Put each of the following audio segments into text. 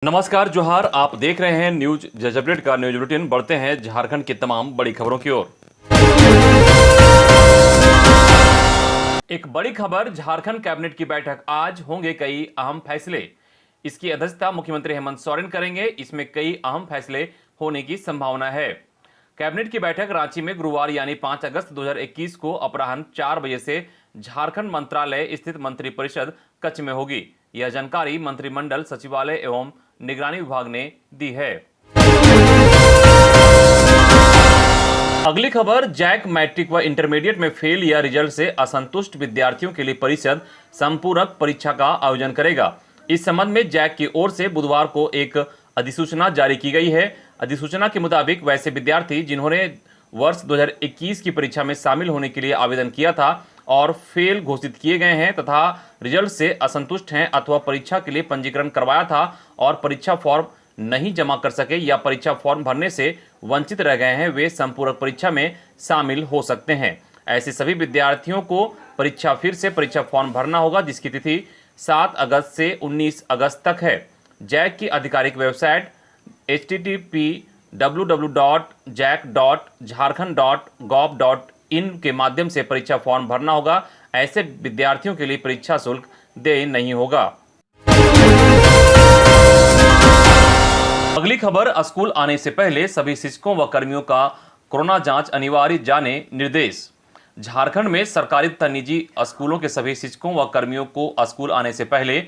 नमस्कार जोहार। आप देख रहे हैं न्यूज जज अपडेट का न्यूज बुलेटिन। बढ़ते हैं झारखंड की तमाम बड़ी खबरों की ओर। एक बड़ी खबर, झारखंड कैबिनेट की बैठक आज होंगे कई अहम फैसले। इसकी अध्यक्षता मुख्यमंत्री हेमंत सोरेन करेंगे। इसमें कई अहम फैसले होने की संभावना है। कैबिनेट की बैठक रांची में गुरुवार यानी 5 अगस्त 2021 को अपराह्न 4 बजे से झारखंड मंत्रालय स्थित मंत्रिपरिषद कक्ष में होगी। यह जानकारी मंत्रिमंडल सचिवालय एवं निगरानी विभाग ने दी है। अगली खबर, जैक मैट्रिक व इंटरमीडिएट में फेल या रिजल्ट से असंतुष्ट विद्यार्थियों के लिए परिषद संपूरक परीक्षा का आयोजन करेगा। इस संबंध में जैक की ओर से बुधवार को एक अधिसूचना जारी की गई है। अधिसूचना के मुताबिक वैसे विद्यार्थी जिन्होंने वर्ष 2021 की परीक्षा में शामिल होने के लिए आवेदन किया था और फेल घोषित किए गए हैं तथा रिजल्ट से असंतुष्ट हैं अथवा परीक्षा के लिए पंजीकरण करवाया था और परीक्षा फॉर्म नहीं जमा कर सके या परीक्षा फॉर्म भरने से वंचित रह गए हैं, वे संपूरक परीक्षा में शामिल हो सकते हैं। ऐसे सभी विद्यार्थियों को फिर से परीक्षा फॉर्म भरना होगा, जिसकी तिथि 7 अगस्त से 19 अगस्त तक है। जैक की आधिकारिक वेबसाइट http://www.jac.jharkhand.gov.in के माध्यम से परीक्षा फॉर्म भरना होगा। ऐसे विद्यार्थियों के लिए परीक्षा शुल्क देय नहीं होगा। अगली खबर, स्कूल आने से पहले सभी शिक्षकों व कर्मियों का कोरोना जांच अनिवार्य, जाने निर्देश। झारखंड में सरकारी तथा निजी स्कूलों के सभी शिक्षकों व कर्मियों को स्कूल आने से पहले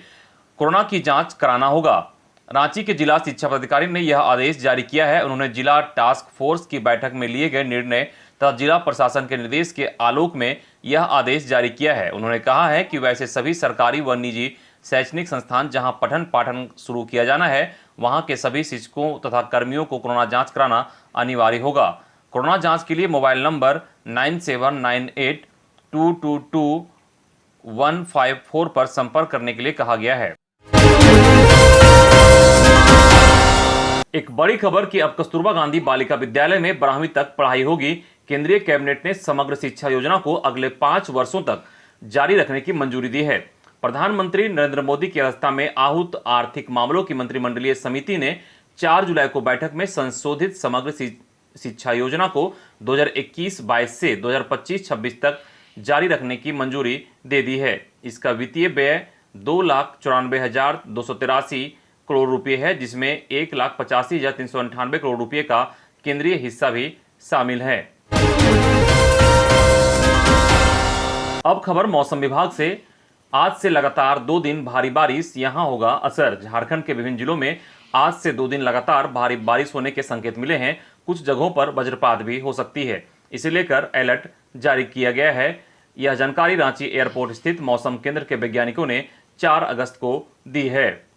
कोरोना की जांच कराना होगा। रांची के जिला शिक्षा पदाधिकारी ने यह आदेश जारी किया है। उन्होंने जिला टास्क फोर्स की बैठक में लिए गए निर्णय तथा जिला प्रशासन के निर्देश के आलोक में यह आदेश जारी किया है। उन्होंने कहा है कि वैसे सभी सरकारी व निजी शैक्षणिक संस्थान जहां पठन पाठन शुरू किया जाना है, वहां के सभी शिक्षकों तथा कर्मियों को कोरोना जांच कराना अनिवार्य होगा। कोरोना जांच के लिए मोबाइल नंबर 9798222154 पर संपर्क करने के लिए कहा गया है। एक बड़ी खबर कि अब कस्तूरबा गांधी बालिका विद्यालय में 12वीं तक पढ़ाई होगी। केंद्रीय कैबिनेट ने समग्र शिक्षा योजना को अगले 5 वर्षों तक जारी रखने की मंजूरी दी है। प्रधानमंत्री नरेंद्र मोदी की अध्यक्षता में आहूत आर्थिक मामलों की मंत्रिमंडलीय समिति ने 4 जुलाई को बैठक में संशोधित समग्र शिक्षा योजना को 2021-22 से 2025-26 तक जारी रखने की मंजूरी दे दी है। इसका वित्तीय व्यय 2,94,283 करोड़ रुपए है, जिसमें 1,85,398 करोड़ रुपए का केंद्रीय हिस्सा भी शामिल है। अब खबर मौसम विभाग से। आज से लगातार 2 दिन भारी बारिश, यहां होगा असर। झारखंड के विभिन्न जिलों में आज से 2 दिन लगातार भारी बारिश होने के संकेत मिले हैं। कुछ जगहों पर वज्रपात भी हो सकती है, इसे लेकर अलर्ट जारी किया गया है। यह जानकारी रांची एयरपोर्ट स्थित मौसम केंद्र के वैज्ञानिकों ने 4 अगस्त को दी है।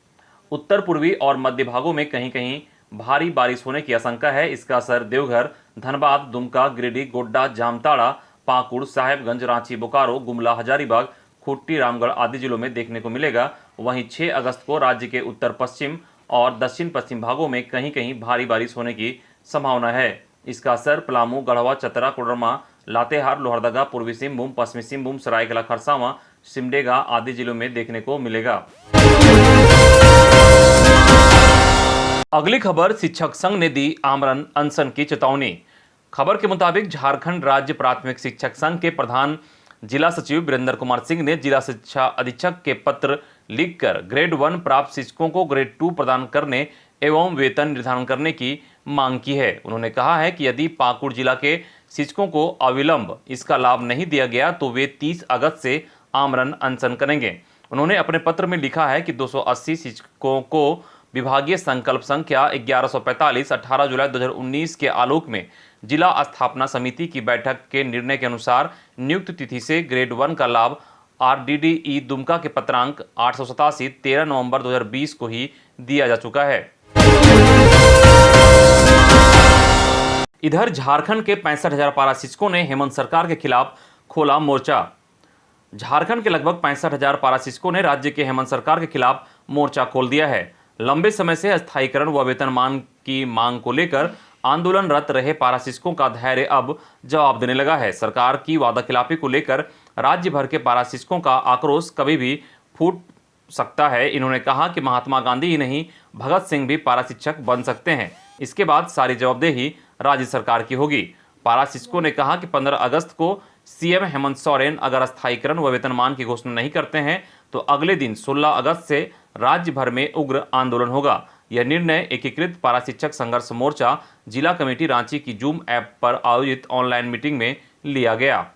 उत्तर पूर्वी और मध्य भागों में कहीं कहीं भारी बारिश होने की आशंका है। इसका असर देवघर, धनबाद, दुमका, गिरिडीह, गोड्डा, जामताड़ा, पाकुड़, साहेबगंज, रांची, बोकारो, गुमला, हजारीबाग, खूंटी, रामगढ़ आदि जिलों में देखने को मिलेगा। वहीं 6 अगस्त को राज्य के उत्तर पश्चिम और दक्षिण पश्चिम भागों में कहीं कहीं भारी बारिश होने की संभावना है। इसका असर पलामू, गढ़वा, चतरा, कोडरमा, लातेहार, लोहरदगा, पूर्वी सिंहभूम, पश्चिमी सिंहभूम, सरायकेला खरसावां, सिमडेगा आदि जिलों में देखने को मिलेगा। अगली खबर, शिक्षक संघ ने दी आमरण अनशन की चेतावनी। खबर के मुताबिक झारखंड राज्य प्राथमिक शिक्षक संघ के प्रधान जिला सचिव वीरेंद्र कुमार सिंह ने जिला शिक्षा अधीक्षक के पत्र लिखकर ग्रेड 1 प्राप्त शिक्षकों को ग्रेड 2 प्रदान करने एवं वेतन निर्धारण करने की मांग की है। उन्होंने कहा है कि यदि पाकुड़ जिला के शिक्षकों को अविलंब इसका लाभ नहीं दिया गया तो वे 30 अगस्त से आमरण अनशन करेंगे। उन्होंने अपने पत्र में लिखा है कि 280 शिक्षकों को विभागीय संकल्प संख्या 1145 18 जुलाई 2019 के आलोक में जिला स्थापना समिति की बैठक के निर्णय के अनुसार नियुक्त तिथि से ग्रेड 1 का लाभ RDDE दुमका के पत्रांक 887 13 नवंबर 2020 को ही दिया जा चुका है। इधर झारखंड के 65,000 पारा शिक्षकों ने हेमंत सरकार के खिलाफ खोला मोर्चा। झारखंड के लगभग 65,000 पारा शिक्षकों ने राज्य के हेमंत सरकार के खिलाफ मोर्चा खोल दिया है। लंबे समय से स्थायीकरण व वेतनमान की मांग को लेकर आंदोलनरत रहे पारा शिक्षकों का धैर्य अब जवाब देने लगा है। सरकार की वादाखिलाफी को लेकर राज्य भर के पारा शिक्षकों का आक्रोश कभी भी फूट सकता है। इन्होंने कहा कि महात्मा गांधी ही नहीं भगत सिंह भी पारा शिक्षक बन सकते हैं। इसके बाद सारी जवाबदेही राज्य सरकार की होगी। पारा शिक्षकों ने कहा कि 15 अगस्त को सीएम हेमंत सोरेन अगर अस्थायीकरण व वेतनमान की घोषणा नहीं करते हैं तो अगले दिन 16 अगस्त से राज्य भर में उग्र आंदोलन होगा। यह निर्णय एकीकृत पारा शिक्षक संघर्ष मोर्चा जिला कमेटी रांची की जूम ऐप पर आयोजित ऑनलाइन मीटिंग में लिया गया।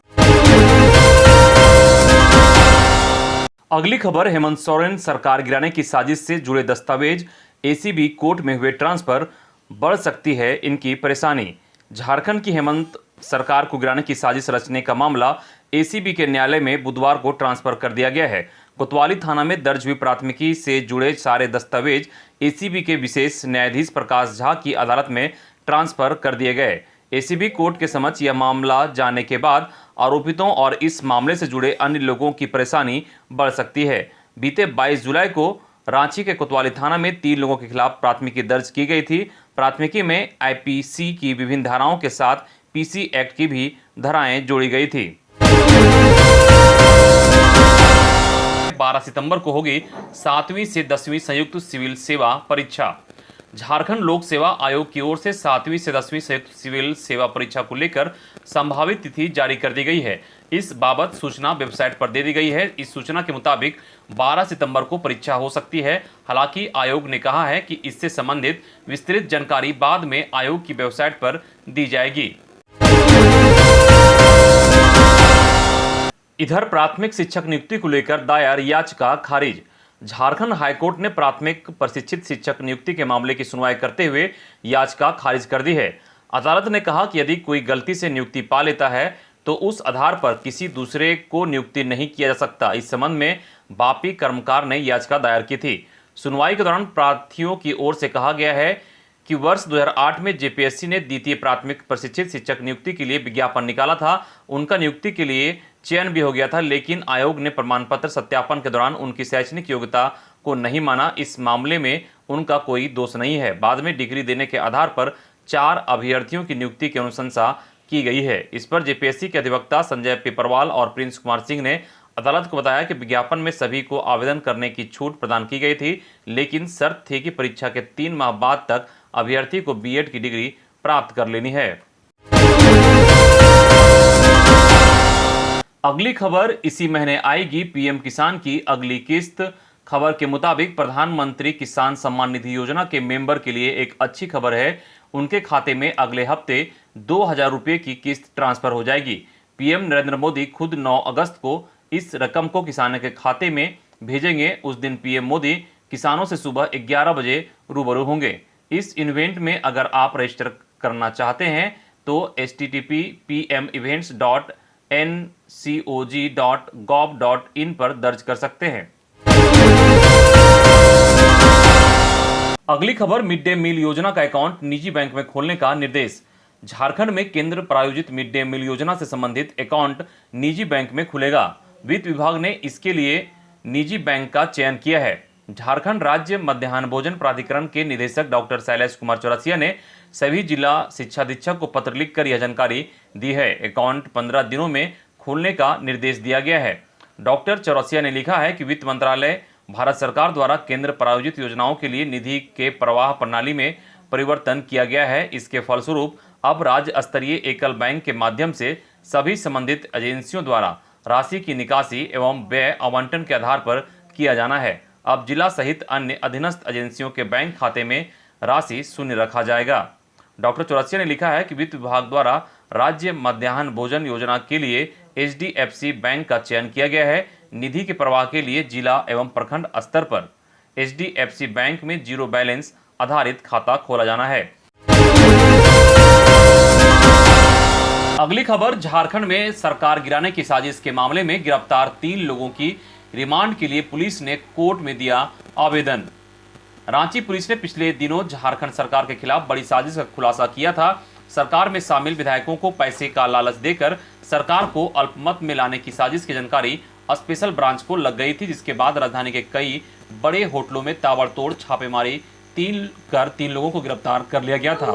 अगली खबर, हेमंत सोरेन सरकार गिराने की साजिश से जुड़े दस्तावेज एसीबी कोर्ट में हुए ट्रांसफर, बढ़ सकती है इनकी परेशानी। झारखंड की हेमंत सरकार को गिराने की साजिश रचने का मामला एसीबी के न्यायालय में बुधवार को ट्रांसफर कर दिया गया है। कोतवाली थाना में दर्ज हुई प्राथमिकी से जुड़े सारे दस्तावेज एसीबी के विशेष न्यायाधीश प्रकाश झा की अदालत में ट्रांसफर कर दिए गए। एसीबी कोर्ट के समक्ष यह मामला जाने के बाद आरोपितों और इस मामले से जुड़े अन्य लोगों की परेशानी बढ़ सकती है। बीते 22 जुलाई को रांची के कोतवाली थाना में 3 लोगों के खिलाफ प्राथमिकी दर्ज की गई थी। प्राथमिकी में आईपीसी की विभिन्न धाराओं के साथ पीसी एक्ट की भी धाराएं जोड़ी गई थी। 12 सितंबर को होगी 7वीं से 10वीं संयुक्त सिविल सेवा परीक्षा। झारखंड लोक सेवा आयोग की ओर से 7वीं से 10वीं संयुक्त सिविल सेवा परीक्षा को लेकर संभावित तिथि जारी कर दी गई है। इस बाबत सूचना वेबसाइट पर दे दी गई है। इस सूचना के मुताबिक 12 सितंबर को परीक्षा हो सकती है। हालांकि आयोग ने कहा है कि इससे संबंधित विस्तृत जानकारी बाद में आयोग की वेबसाइट पर दी जाएगी। इधर प्राथमिक शिक्षक नियुक्ति को लेकर दायर याचिका खारिज। झारखंड हाईकोर्ट ने प्राथमिक प्रशिक्षित शिक्षक नियुक्ति के मामले की सुनवाई करते हुए याचिका खारिज कर दी है। अदालत ने कहा कि यदि कोई गलती से नियुक्ति पा लेता है तो उस आधार पर किसी दूसरे को नियुक्ति नहीं किया जा सकता। इस संबंध में बापी कर्मकार ने याचिका दायर की थी। सुनवाई के दौरान प्रार्थियों की ओर से कहा गया है कि वर्ष 2008 में जेपीएससी ने द्वितीय प्राथमिक प्रशिक्षित शिक्षक नियुक्ति के लिए विज्ञापन निकाला था। उनका नियुक्ति के लिए चयन भी हो गया था, लेकिन आयोग ने प्रमाण पत्र सत्यापन के दौरान उनकी शैक्षणिक योग्यता को नहीं माना। इस मामले में उनका कोई दोष नहीं है। बाद में डिग्री देने के आधार पर 4 अभ्यर्थियों की नियुक्ति की अनुशंसा की गई है। इस पर जेपीएससी के अधिवक्ता संजय पेपरवाल और प्रिंस कुमार सिंह ने अदालत को बताया कि विज्ञापन में सभी को आवेदन करने की छूट प्रदान की गई थी, लेकिन शर्त थी कि परीक्षा के 3 माह बाद तक अभ्यर्थी को बीएड की डिग्री प्राप्त कर लेनी है। अगली खबर, इसी महीने आएगी पीएम किसान की अगली किस्त। खबर के मुताबिक प्रधानमंत्री किसान सम्मान निधि योजना के मेंबर के लिए एक अच्छी खबर है। उनके खाते में अगले हफ्ते 2000 रुपये की किस्त ट्रांसफर हो जाएगी। पीएम नरेंद्र मोदी खुद 9 अगस्त को इस रकम को किसानों के खाते में भेजेंगे। उस दिन पीएम मोदी किसानों से सुबह 11 बजे रूबरू होंगे। इस इवेंट में अगर आप रजिस्टर करना चाहते हैं तो http://pmevents.ncog.gov.in पर दर्ज कर सकते हैं। अगली खबर, मिड डे मील योजना का अकाउंट निजी बैंक में खोलने का निर्देश। झारखंड में केंद्र प्रायोजित मिड डे मील योजना से संबंधित अकाउंट निजी बैंक में खुलेगा। वित्त विभाग ने इसके लिए निजी बैंक का चयन किया है। झारखंड राज्य मध्याह्न भोजन प्राधिकरण के निदेशक डॉक्टर शैलेश कुमार चौरसिया ने सभी जिला शिक्षा अधीक्षक को पत्र लिखकर यह जानकारी दी है। अकाउंट 15 दिनों में खोलने का निर्देश दिया गया है। डॉक्टर चौरसिया ने लिखा है कि वित्त मंत्रालय भारत सरकार द्वारा केंद्र प्रायोजित योजनाओं के लिए निधि के प्रवाह प्रणाली में परिवर्तन किया गया है। इसके फलस्वरूप अब राज्य स्तरीय एकल बैंक के माध्यम से सभी संबंधित एजेंसियों द्वारा राशि की निकासी एवं व्यय आवंटन के आधार पर किया जाना है। अब जिला सहित अन्य अधीनस्थ एजेंसियों के बैंक खाते में राशि शून्य रखा जाएगा। डॉक्टर चौरसिया ने लिखा है कि वित्त विभाग द्वारा राज्य मध्याह्न भोजन योजना के लिए एचडीएफसी बैंक का चयन किया गया है। निधि के प्रवाह के लिए जिला एवं प्रखंड स्तर पर एचडीएफसी बैंक में जीरो बैलेंस आधारित खाता खोला जाना है। अगली खबर, झारखंड में सरकार गिराने की साजिश के मामले में गिरफ्तार 3 लोगों की रिमांड के लिए पुलिस ने कोर्ट में दिया आवेदन। रांची पुलिस ने पिछले दिनों झारखंड सरकार के खिलाफ बड़ी साजिश का खुलासा किया था। सरकार में शामिल विधायकों को पैसे का लालच देकर सरकार को अल्पमत में लाने की साजिश की जानकारी स्पेशल ब्रांच को लग गई थी, जिसके बाद राजधानी के कई बड़े होटलों में ताबड़तोड़ छापेमारी 3 लोगों को गिरफ्तार कर लिया गया था।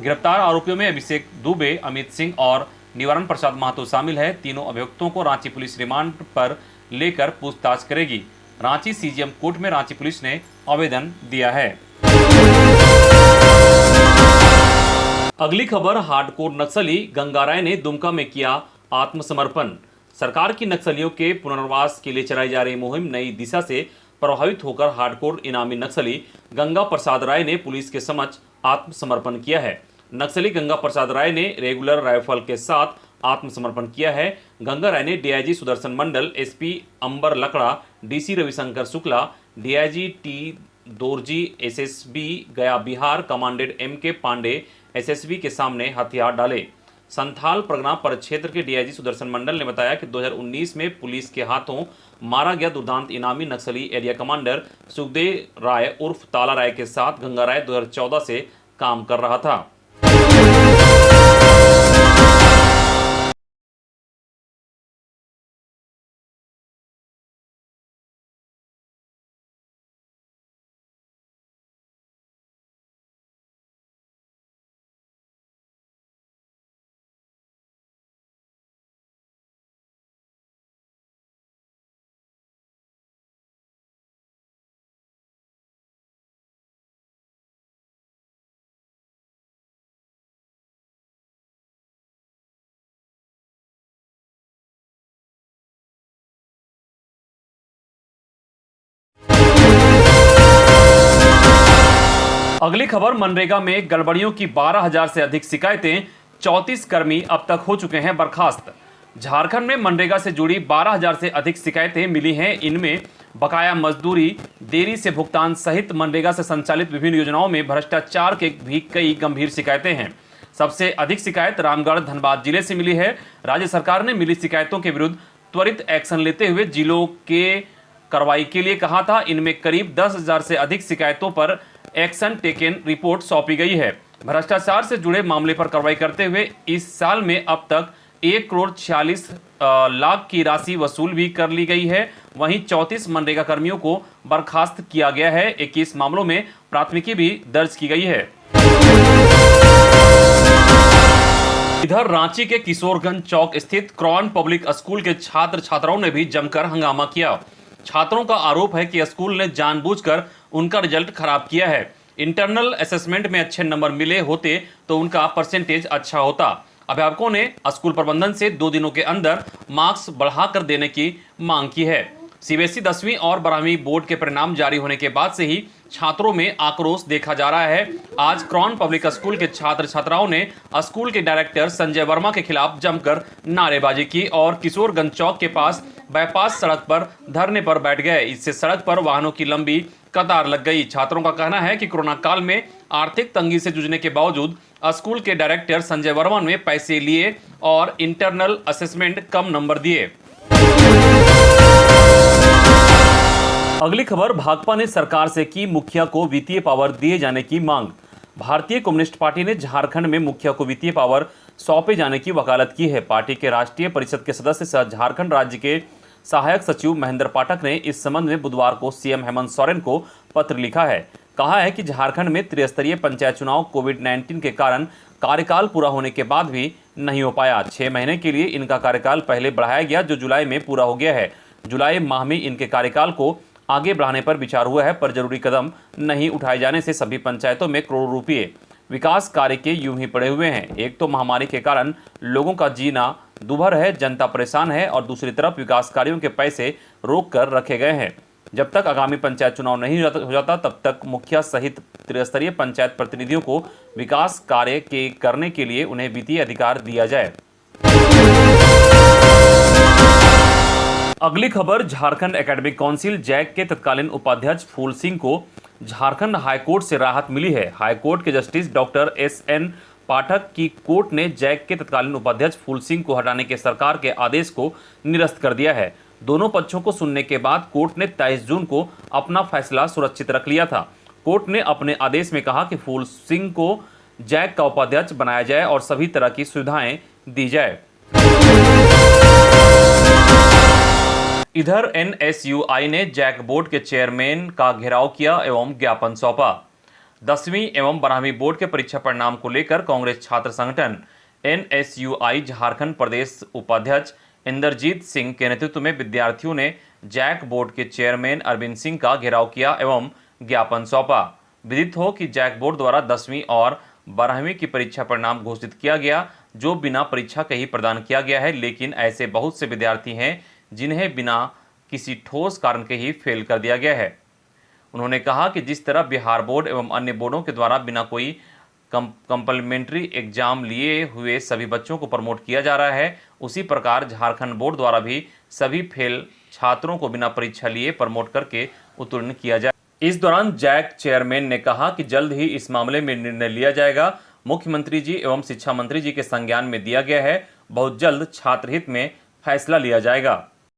गिरफ्तार आरोपियों में अभिषेक दुबे, अमित सिंह और निवारण प्रसाद महतो शामिल है। तीनों अभियुक्तों को रांची पुलिस रिमांड पर लेकर पूछताछ करेगी। रांची सीजीएम कोर्ट में रांची पुलिस ने आवेदन दिया है। अगली खबर, हार्डकोर नक्सली गंगा राय ने दुमका में किया आत्मसमर्पण। सरकार की नक्सलियों के पुनर्वास के लिए चलाई जा रही मुहिम नई दिशा से प्रभावित होकर हार्डकोर इनामी नक्सली गंगा प्रसाद राय ने पुलिस के समक्ष आत्मसमर्पण किया है। नक्सली गंगा प्रसाद राय ने रेगुलर राइफल के साथ आत्मसमर्पण किया है। गंगा राय ने DIG Sudarshan Mandal, SP Ambar Lakra, DC Ravishankar Shukla, DIG T Dorji, SSB Gaya Bihar commandant MK Pande SSB के सामने हथियार डाले। संथाल परगना परिक्षेत्र के डीआईजी सुदर्शन मंडल ने बताया कि 2019 में पुलिस के हाथों मारा गया दुर्दांत इनामी नक्सली एरिया कमांडर सुखदेव राय उर्फ ताला राय के साथ गंगा राय 2014 से काम कर रहा था। अगली खबर, मनरेगा में गड़बड़ियों की 12,000 से अधिक शिकायतें, 34 कर्मी अब तक हो चुके हैं बर्खास्त। झारखंड में मनरेगा से जुड़ी 12,000 से अधिक शिकायतें मिली हैं। इनमें बकाया मजदूरी, देरी से भुगतान सहित मनरेगा से संचालित विभिन्न योजनाओं में भ्रष्टाचार के भी कई गंभीर शिकायतें हैं। सबसे अधिक शिकायत रामगढ़ धनबाद जिले से मिली है। राज्य सरकार ने मिली शिकायतों के विरुद्ध त्वरित एक्शन लेते हुए जिलों के कार्रवाई के लिए कहा था। इनमें करीब 10,000 से अधिक शिकायतों पर एक्शन टेकन रिपोर्ट सौंपी गई है। भ्रष्टाचार से जुड़े मामले पर कार्रवाई करते हुए इस साल में अब तक 1,46,00,000 की राशि वसूल भी कर ली गई है। वहीं 34 मनरेगा कर्मियों को बर्खास्त किया गया है। 21 मामलों में प्राथमिकी भी दर्ज की गई है। इधर रांची के किशोरगंज चौक स्थित क्रॉन पब्लिक स्कूल के छात्र छात्राओं ने भी जमकर हंगामा किया। छात्रों का आरोप है कि स्कूल ने जानबूझकर उनका रिजल्ट खराब किया है। इंटरनल असेसमेंट में अच्छे नंबर मिले होते तो उनका परसेंटेज अच्छा होता। अभिभावकों ने स्कूल प्रबंधन से 2 दिनों के अंदर मार्क्स बढ़ाकर देने की मांग की है। सीबीएसई 10वीं और 12वीं बोर्ड के परिणाम जारी होने के बाद से ही छात्रों में आक्रोश देखा जा रहा है। आज क्रॉन पब्लिक स्कूल के छात्र छात्राओं ने स्कूल के डायरेक्टर संजय वर्मा के खिलाफ जमकर नारेबाजी की और किशोरगंज चौक के पास बाईपास सड़क पर धरने पर बैठ गए। इससे सड़क पर वाहनों की लंबी कतार लग गई। छात्रों का कहना है कि कोरोना काल में आर्थिक तंगी से जूझने के बावजूद स्कूल के डायरेक्टर संजय वर्मा ने पैसे लिए और इंटरनल असेसमेंट कम नंबर दिए। अगली खबर, भाकपा ने सरकार से की मुखिया को वित्तीय पावर दिए जाने की मांग। भारतीय कम्युनिस्ट पार्टी ने झारखंड में मुखिया को वित्तीय पावर सौंपे जाने की वकालत की है। पार्टी के राष्ट्रीय परिषद के सदस्य सह झारखंड राज्य के सहायक सचिव महेंद्र पाठक ने इस संबंध में बुधवार को सीएम हेमंत सोरेन को पत्र लिखा है। कहा है कि झारखंड में त्रिस्तरीय पंचायत चुनाव कोविड-19 के कारण कार्यकाल पूरा होने के बाद भी नहीं हो पाया। 6 महीने के लिए इनका कार्यकाल पहले बढ़ाया गया, जो जुलाई में पूरा हो गया है। जुलाई माह में इनके कार्यकाल को आगे बढ़ाने पर विचार हुआ है, पर जरूरी कदम नहीं उठाए जाने से सभी पंचायतों में करोड़ों रुपये विकास कार्य के यूं ही पड़े हुए हैं। एक तो महामारी के कारण लोगों का जीना दुभर है, जनता परेशान है, और दूसरी तरफ विकास कार्यों के पैसे रोक कर रखे गए हैं। जब तक आगामी पंचायत चुनाव नहीं हो जाता तब तक मुखिया सहित त्रिस्तरीय पंचायत प्रतिनिधियों को विकास कार्य के करने के लिए उन्हें वित्तीय अधिकार दिया जाए। अगली खबर, झारखंड एकेडमिक काउंसिल जैक के तत्कालीन उपाध्यक्ष फूल सिंह को झारखंड हाईकोर्ट से राहत मिली है। हाईकोर्ट के जस्टिस डॉक्टर एसएन पाठक की कोर्ट ने जैक के तत्कालीन उपाध्यक्ष फूल सिंह को हटाने के सरकार के आदेश को निरस्त कर दिया है। दोनों पक्षों को सुनने के बाद कोर्ट ने 23 जून को अपना फैसला सुरक्षित रख लिया था। कोर्ट ने अपने आदेश में कहा कि फूल सिंह को जैक का उपाध्यक्ष बनाया जाए और सभी तरह की सुविधाएं दी जाए। इधर एनएसयूआई ने जैक बोर्ड के चेयरमैन का घेराव किया एवं ज्ञापन सौंपा। 10वीं एवं 12वीं बोर्ड के परीक्षा परिणाम को लेकर कांग्रेस छात्र संगठन एनएसयूआई झारखंड प्रदेश उपाध्यक्ष इंद्रजीत सिंह के नेतृत्व में विद्यार्थियों ने जैक बोर्ड के चेयरमैन अरविंद सिंह का घेराव किया एवं ज्ञापन सौंपा। विदित हो कि जैक बोर्ड द्वारा 10वीं और 12वीं की परीक्षा परिणाम घोषित किया गया, जो बिना परीक्षा के ही प्रदान किया गया है। लेकिन ऐसे बहुत से विद्यार्थी हैं जिन्हें बिना किसी ठोस कारण के ही फेल कर दिया गया है। उन्होंने कहा कि जिस तरह बिहार बोर्ड एवं अन्य बोर्डों के द्वारा बिना कोई कंप्लीमेंट्री एग्जाम लिए हुए सभी बच्चों को प्रमोट किया जा रहा है, उसी प्रकार झारखंड बोर्ड द्वारा भी सभी फेल छात्रों को बिना परीक्षा लिए प्रमोट करके उत्तीर्ण किया जाए। इस दौरान जैक चेयरमैन ने कहा कि जल्द ही इस मामले में निर्णय लिया जाएगा। मुख्यमंत्री जी एवं शिक्षा मंत्री जी के संज्ञान में दिया गया है। बहुत जल्द छात्र हित में फैसला लिया जाएगा।